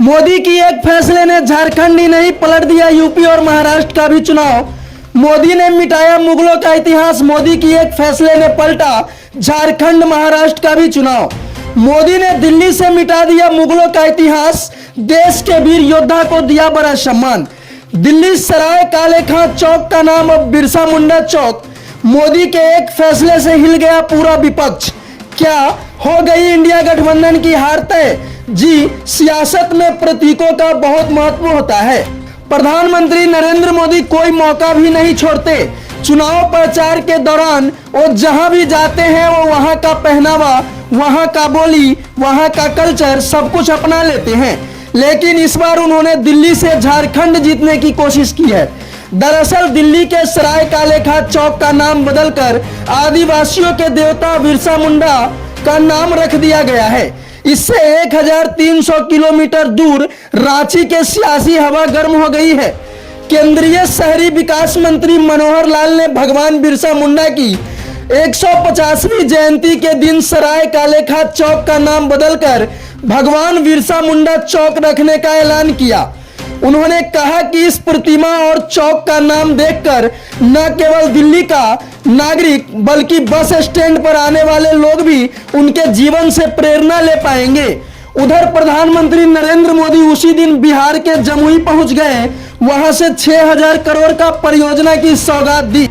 मोदी की एक फैसले ने झारखंड ही नहीं पलट दिया यूपी और महाराष्ट्र का भी चुनाव। मोदी ने मिटाया मुगलों का इतिहास। मोदी की एक फैसले ने पलटा झारखंड महाराष्ट्र का भी चुनाव। मोदी ने दिल्ली से मिटा दिया मुगलों का इतिहास। देश के वीर योद्धा को दिया बड़ा सम्मान। दिल्ली सराय काले खां चौक का नाम अब बिरसा मुंडा चौक। मोदी के एक फैसले से हिल गया पूरा विपक्ष। क्या हो गई इंडिया गठबंधन की हार तय? जी, सियासत में प्रतीकों का बहुत महत्व होता है। प्रधानमंत्री नरेंद्र मोदी कोई मौका भी नहीं छोड़ते। चुनाव प्रचार के दौरान वो जहां भी जाते हैं वो वहां का पहनावा, वहां का बोली, वहां का कल्चर सब कुछ अपना लेते हैं। लेकिन इस बार उन्होंने दिल्ली से झारखंड जीतने की कोशिश की है। दरअसल दिल्ली के सराय काले खां चौक का नाम बदलकर आदिवासियों के देवता बिरसा मुंडा का नाम रख दिया गया है। इससे 1300 किलोमीटर दूर रांची के सियासी हवा गर्म हो गई है। केंद्रीय शहरी विकास मंत्री मनोहर लाल ने भगवान बिरसा मुंडा की 150वीं जयंती के दिन सराय काले खां चौक का नाम बदलकर भगवान बिरसा मुंडा चौक रखने का ऐलान किया। उन्होंने कहा कि इस प्रतिमा और चौक का नाम देखकर न केवल दिल्ली का नागरिक बल्कि बस स्टैंड पर आने वाले लोग भी उनके जीवन से प्रेरणा ले पाएंगे। उधर प्रधानमंत्री नरेंद्र मोदी उसी दिन बिहार के जमुई पहुंच गए। वहां से 6000 करोड़ का परियोजना की सौगात दी।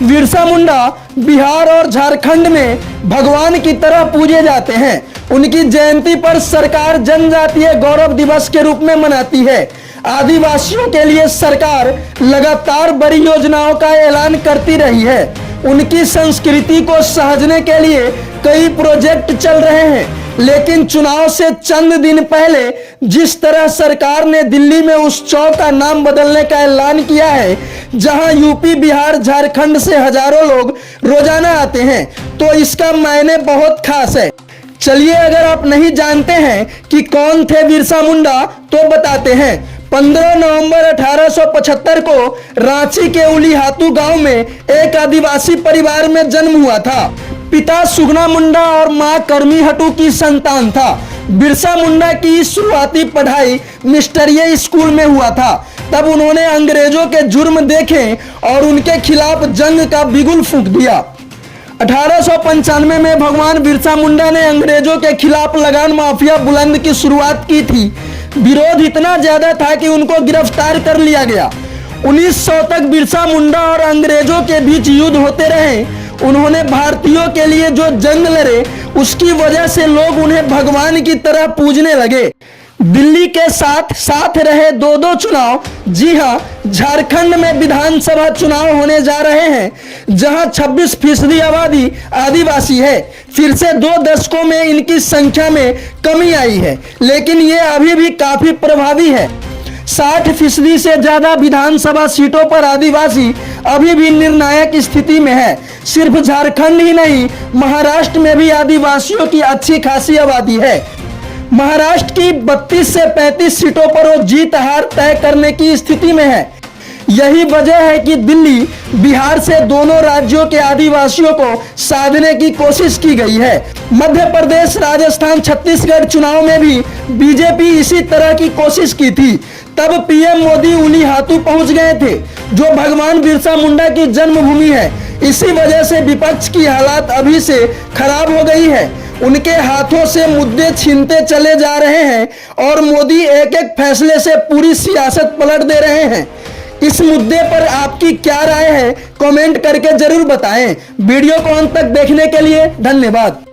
बिरसा मुंडा बिहार और झारखंड में भगवान की तरह पूजे जाते हैं। उनकी जयंती पर सरकार जनजातीय गौरव दिवस के रूप में मनाती है। आदिवासियों के लिए सरकार लगातार बड़ी योजनाओं का ऐलान करती रही है। उनकी संस्कृति को सहेजने के लिए कई प्रोजेक्ट चल रहे हैं। लेकिन चुनाव से चंद दिन पहले जिस तरह सरकार ने दिल्ली में उस चौक का नाम बदलने का ऐलान किया है, जहां यूपी, बिहार, झारखंड से हजारों लोग रोजाना आते हैं, तो इसका मायने बहुत खास है। चलिए, अगर आप नहीं जानते हैं कि कौन थे बिरसा मुंडा तो बताते हैं। 15 नवंबर 1875 को रांची के उलीहातू गांव में एक आदिवासी परिवार में जन्म हुआ था। पिता सुगना मुंडा और मां कर्मी हटू की संतान था। बिरसा मुंडा की शुरुआती पढ़ाई मिस्टरीय स्कूल में हुआ था। तब उन्होंने अंग्रेजों के जुर्म देखे और उनके खिलाफ जंग का बिगुल फूंक दिया। 1895 में भगवान बिरसा मुंडा ने अंग्रेजों के खिलाफ लगान माफिया बुलंद की शुरुआत की थी। विरोध इतना ज्यादा था कि उनको गिरफ्तार कर लिया गया। 1900 तक बिरसा मुंडा और अंग्रेजों के बीच युद्ध होते रहे। उन्होंने भारतीयों के लिए जो जंग लड़े, उसकी वजह से लोग उन्हें भगवान की तरह पूजने लगे। दिल्ली के साथ साथ रहे दो चुनाव। जी हां, झारखंड में विधानसभा चुनाव होने जा रहे हैं, जहां 26% आबादी आदिवासी है। फिर से 2 दशकों में इनकी संख्या में कमी आई है, लेकिन ये अभी भी काफी प्रभावी है। 60% से ज्यादा विधानसभा सीटों पर आदिवासी अभी भी निर्णायक स्थिति में है। सिर्फ झारखंड ही नहीं, महाराष्ट्र में भी आदिवासियों की अच्छी खासी आबादी है। महाराष्ट्र की 32 से 35 सीटों पर वो जीत हार तय करने की स्थिति में है। यही वजह है कि दिल्ली, बिहार से दोनों राज्यों के आदिवासियों को साधने की कोशिश की गई है। मध्य प्रदेश, राजस्थान, छत्तीसगढ़ चुनाव में भी बीजेपी इसी तरह की कोशिश की थी। तब पीएम मोदी उलीहातू पहुंच गए थे, जो भगवान बिरसा मुंडा की जन्मभूमि है। इसी वजह से विपक्ष की हालत अभी से खराब हो गई है। उनके हाथों से मुद्दे छीनते चले जा रहे हैं और मोदी एक एक फैसले से पूरी सियासत पलट दे रहे हैं। इस मुद्दे पर आपकी क्या राय है, कमेंट करके जरूर बताएं। वीडियो को अंत तक देखने के लिए धन्यवाद।